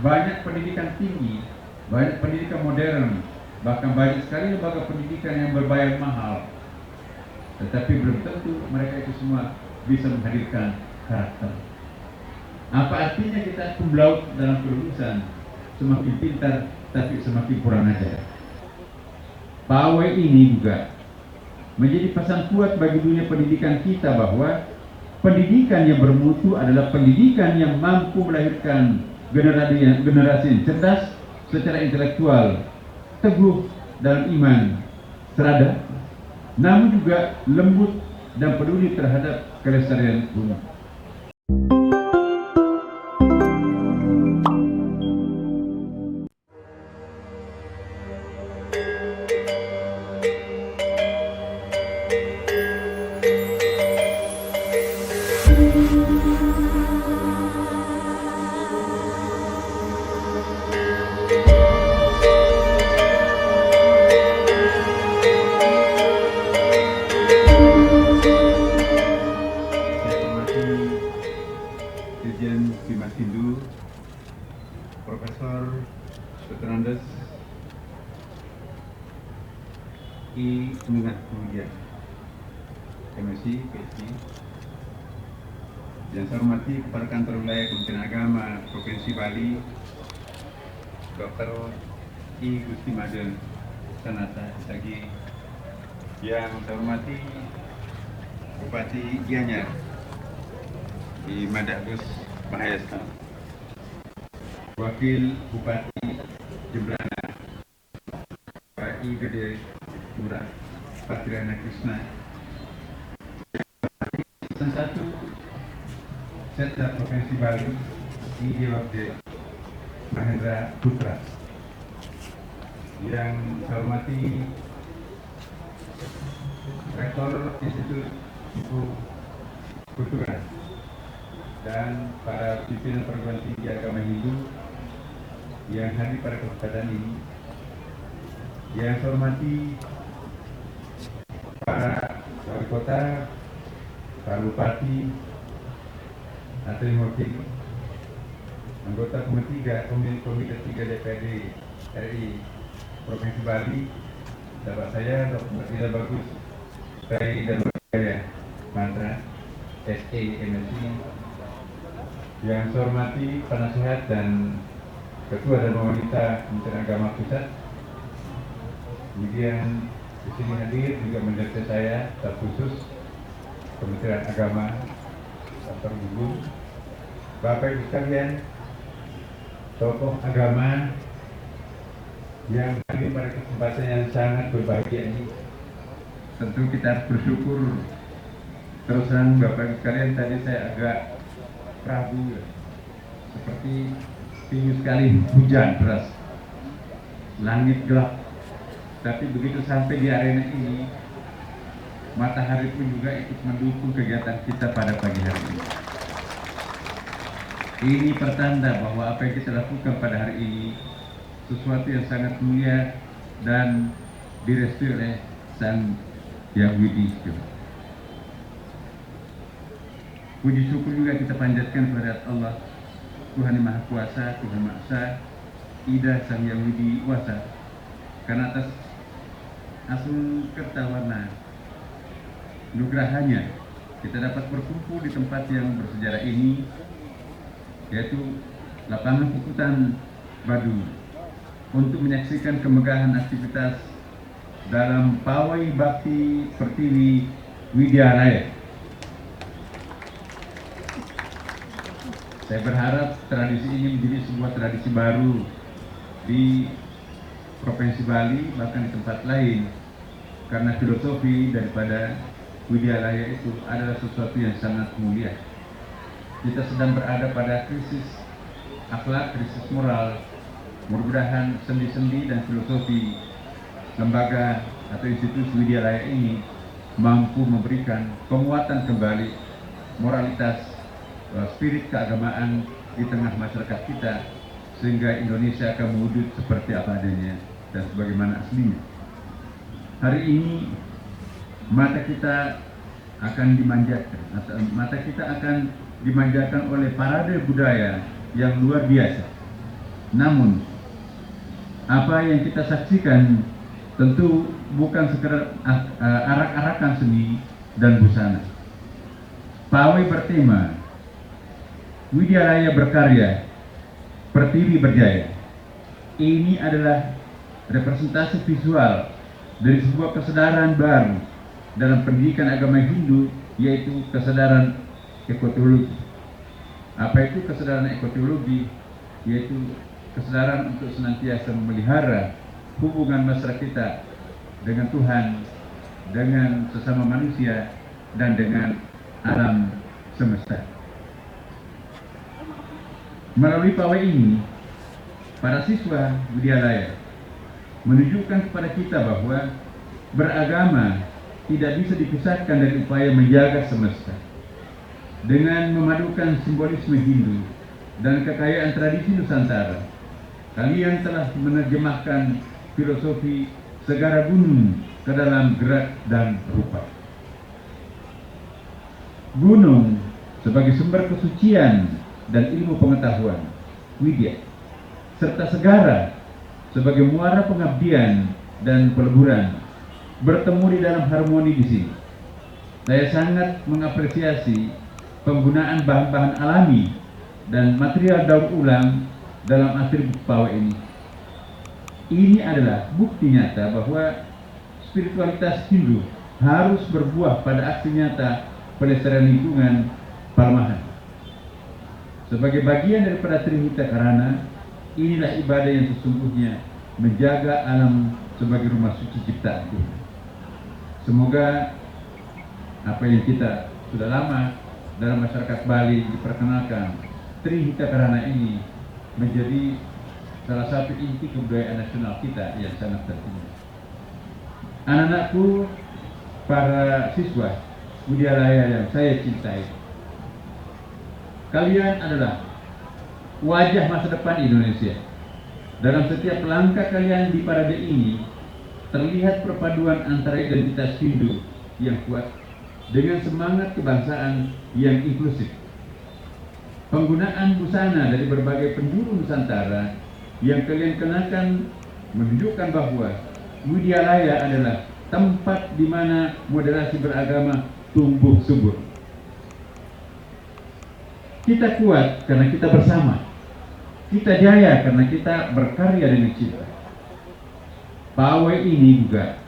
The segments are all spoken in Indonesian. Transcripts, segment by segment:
banyak pendidikan tinggi, banyak pendidikan modern, bahkan banyak sekali lembaga pendidikan yang berbayar mahal. Tetapi belum tentu mereka itu semua bisa menghadirkan karakter. Apa artinya kita kumlaut dalam kelulusan, semakin pintar tapi semakin kurang ajar. Pawai ini juga menjadi pesan kuat bagi dunia pendidikan kita bahwa pendidikan yang bermutu adalah pendidikan yang mampu melahirkan generasi yang cerdas secara intelektual, teguh dalam iman, terhadap, namun juga lembut dan peduli terhadap kelestarian bumi. Dirjen Bimasindo, Profesor Dr. Andes I. Mengat kemudian MSc, PhD. Yang saya hormati Kepala Kantor Wilayah Kementerian Agama Provinsi Bali, Dr. I. Gusti Maden Sanata Sagi. Yang saya hormati Bupati Gianyar di Madagus Mahayasa, Wakil Bupati Jembrana Pak I. Gede Murah Patriana Krishna, satu Sekda Provinsi Bali I. Wabde Mahendra Putra. Yang saya hormati Rektor Institut Buku Kultural dan para pimpinan perguruan tinggi agama Hindu yang hadir pada kesempatan ini. Yang saya hormati para wali kota, para bupati, Atrimurti, anggota Komite 3 DPRD RI Provinsi Bali, sahabat saya Dr. Ida Bagus dari Darmajaya Mantra SE MSc. Yang saya hormati penasehat dan Ketua dan Wanita Kementerian Agama Pusat. Kemudian di sini hadir juga mendampingi saya staf khusus Kementerian Agama, Dr. Gugun, Bapak Ibu sekalian, tokoh agama yang hadir pada kesempatan yang sangat berbahagia ini. Tentu kita harus bersyukur. Terus terang Bapak Ibu sekalian, tadi saya agak ragu, seperti tinggi sekali hujan deras, langit gelap. Tapi begitu sampai di arena ini, matahari pun juga ikut mendukung kegiatan kita pada pagi hari ini. Ini pertanda bahwa apa yang kita lakukan pada hari ini sesuatu yang sangat mulia dan direstui oleh Sang Yang Widi. Puji syukur juga kita panjatkan kepada Allah, Tuhan yang Maha Kuasa, Tuhan Maha Esa, Ida Sang Yang Widi Wasa, karena atas asung kertawarna nugrahannya kita dapat berkumpul di tempat yang bersejarah ini, yaitu lapangan Puputan Badu, untuk menyaksikan kemegahan aktivitas dalam Pawai Bakti Pertiwi Widya Raya. Saya berharap tradisi ini menjadi sebuah tradisi baru di Provinsi Bali, bahkan di tempat lain, karena filosofi daripada Widya Raya itu adalah sesuatu yang sangat mulia. Kita sedang berada pada krisis akhlak, krisis moral. Mudah-mudahan sendi-sendi dan filosofi lembaga atau institusi Widya Raya ini mampu memberikan penguatan kembali moralitas, spirit keagamaan di tengah masyarakat kita, sehingga Indonesia akan mewujud seperti apa adanya dan sebagaimana aslinya. Hari ini mata kita akan dimanjakan, atau mata kita akan dimanjakan oleh parade budaya yang luar biasa. Namun, apa yang kita saksikan tentu bukan sekedar arak-arakan seni dan busana. Pawai bertema Widya Raya Berkarya, Pertiwi Berjaya. Ini adalah representasi visual dari sebuah kesadaran baru dalam pendidikan agama Hindu, yaitu kesadaran ekoteologi. Apa itu kesadaran ekoteologi? Yaitu kesadaran untuk senantiasa memelihara hubungan masyarakat kita dengan Tuhan, dengan sesama manusia, dan dengan alam semesta. Melalui pawai ini, para siswa Widyalaya menunjukkan kepada kita bahwa beragama tidak bisa dipisahkan dari upaya menjaga semesta. Dengan memadukan simbolisme Hindu dan kekayaan tradisi Nusantara, kalian telah menerjemahkan filosofi segara gunung ke dalam gerak dan rupa. Gunung sebagai sumber kesucian dan ilmu pengetahuan, widya, serta segara sebagai muara pengabdian dan peleburan, bertemu di dalam harmoni di sini. Saya sangat mengapresiasi penggunaan bahan-bahan alami dan material daur ulang dalam atribut pawai ini. Ini adalah bukti nyata bahwa spiritualitas Hindu harus berbuah pada aksi nyata pelestarian lingkungan Palmahan. Sebagai bagian daripada Trihita Karana, inilah ibadah yang sesungguhnya menjaga alam sebagai rumah suci ciptaan Tuhan. Semoga apa yang kita sudah lama dalam masyarakat Bali diperkenalkan, Trihita Karana ini menjadi salah satu inti kebudayaan nasional kita yang sangat penting. Anak-anakku, para siswa Widyalaya yang saya cintai, kalian adalah wajah masa depan Indonesia. Dalam setiap langkah kalian di parade ini terlihat perpaduan antara identitas Hindu yang kuat dengan semangat kebangsaan yang inklusif. Penggunaan busana dari berbagai penjuru Nusantara yang kalian kenakan menunjukkan bahwa Widyalaya adalah tempat di mana moderasi beragama tumbuh subur. Kita kuat karena kita bersama. Kita jaya karena kita berkarya dengan cinta. Pawai ini juga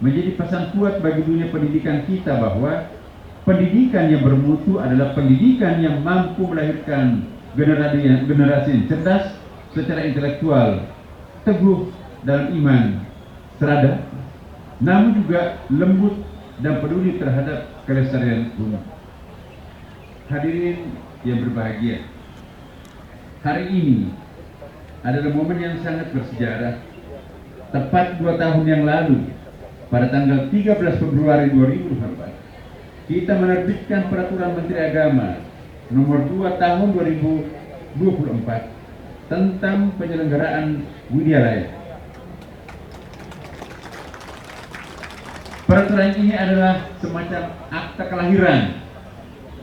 menjadi pesan kuat bagi dunia pendidikan kita bahwa pendidikan yang bermutu adalah pendidikan yang mampu melahirkan generasi yang cerdas secara intelektual, teguh dalam iman, serada, namun juga lembut dan peduli terhadap kelestarian bumi. Hadirin yang berbahagia, hari ini adalah momen yang sangat bersejarah. Tepat 2 tahun yang lalu, pada tanggal 13 Februari 2024, kita menerbitkan Peraturan Menteri Agama Nomor 2 Tahun 2024 tentang penyelenggaraan Widyalaya. Peraturan ini adalah semacam akta kelahiran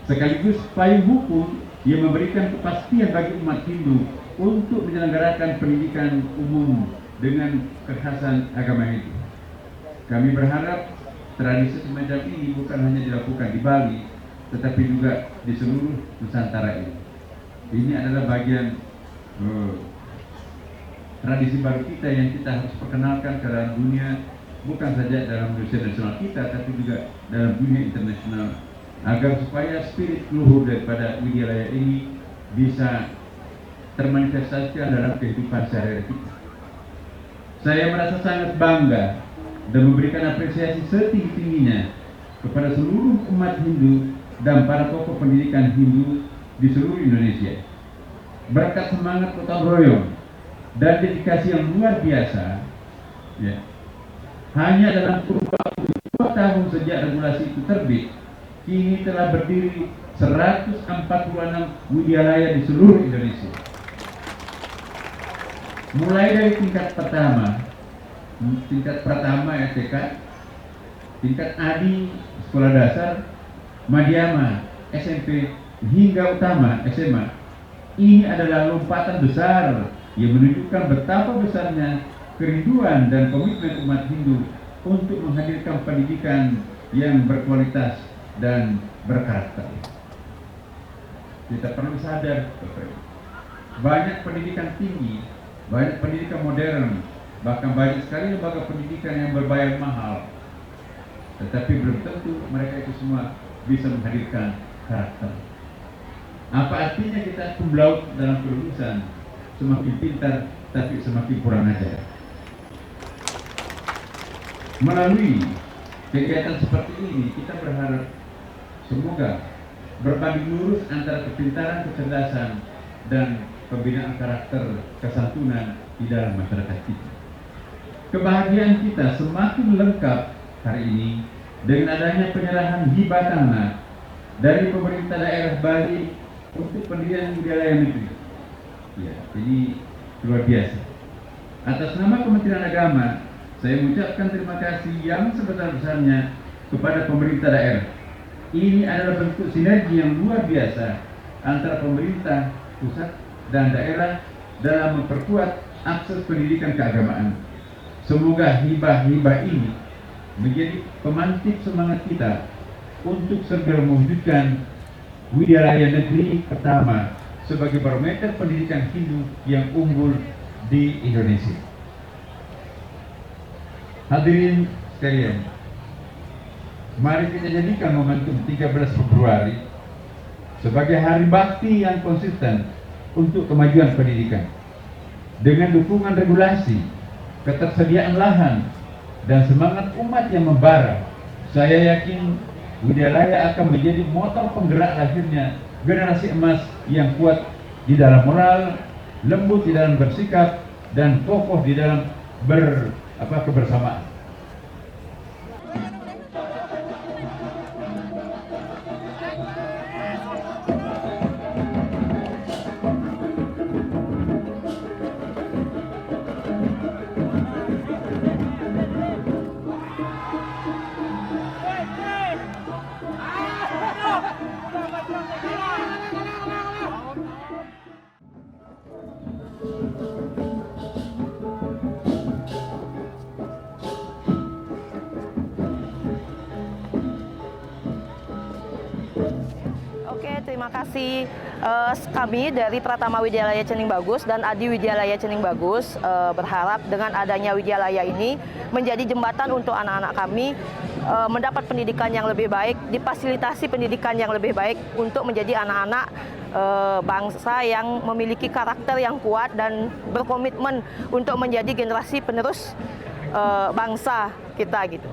sekaligus payung hukum yang memberikan kepastian bagi umat Hindu untuk menyelenggarakan pendidikan umum dengan kekhasan agama Hindu. Kami berharap tradisi semacam ini bukan hanya dilakukan di Bali, tetapi juga di seluruh Nusantara ini. Ini adalah bagian tradisi baru kita yang kita harus perkenalkan ke dalam dunia, bukan saja dalam dunia nasional kita, tapi juga dalam dunia internasional, agar supaya spirit luhur daripada Widyalaya ini bisa termanifestasikan dalam kehidupan sehari-hari kita. Saya merasa sangat bangga dan memberikan apresiasi setinggi-tingginya kepada seluruh umat Hindu dan para tokoh pendidikan Hindu di seluruh Indonesia. Berkat semangat gotong royong dan dedikasi yang luar biasa, ya, hanya dalam kurun waktu 2 tahun sejak regulasi itu terbit, kini telah berdiri 146 Widyalaya di seluruh Indonesia. Mulai dari tingkat pertama TK, tingkat ADI sekolah dasar, Madhyama, SMP, hingga utama SMA. Ini adalah lompatan besar yang menunjukkan betapa besarnya kerinduan dan komitmen umat Hindu untuk menghadirkan pendidikan yang berkualitas dan berkarakter. Kita perlu sadar, banyak pendidikan tinggi, banyak pendidikan modern, bahkan banyak sekali lembaga pendidikan yang berbayar mahal, tetapi belum tentu mereka itu semua bisa menghadirkan karakter. Apa artinya kita kumlaut dalam kelulusan, semakin pintar tapi semakin kurang ajar. Melalui kegiatan seperti ini kita berharap semoga berbanding lurus antara kepintaran, kecerdasan, dan pembinaan karakter kesantunan di dalam masyarakat kita. Kebahagiaan kita semakin lengkap hari ini dengan adanya penyerahan hibah tanah dari pemerintah daerah Bali untuk pendirian wilayah negeri. Ya, ini luar biasa. Atas nama Kementerian Agama, saya mengucapkan terima kasih yang sebesar-besarnya kepada pemerintah daerah. Ini adalah bentuk sinergi yang luar biasa antara pemerintah pusat dan daerah dalam memperkuat akses pendidikan keagamaan. Semoga hibah-hibah ini menjadi pemantik semangat kita untuk segera mewujudkan wilayah negeri pertama sebagai barometer pendidikan Hindu yang unggul di Indonesia. Hadirin sekalian, mari kita jadikan momentum 13 Februari sebagai hari bakti yang konsisten untuk kemajuan pendidikan. Dengan dukungan regulasi, ketersediaan lahan, dan semangat umat yang membara, saya yakin Widyalaya akan menjadi motor penggerak lahirnya generasi emas yang kuat di dalam moral, lembut di dalam bersikap, dan kokoh di dalam kebersamaan. Terima kasih kami dari Pratama Widyalaya Cening Bagus dan Adi Widyalaya Cening Bagus berharap dengan adanya Widyalaya ini menjadi jembatan untuk anak-anak kami mendapat pendidikan yang lebih baik, difasilitasi pendidikan yang lebih baik untuk menjadi anak-anak bangsa yang memiliki karakter yang kuat dan berkomitmen untuk menjadi generasi penerus bangsa kita gitu.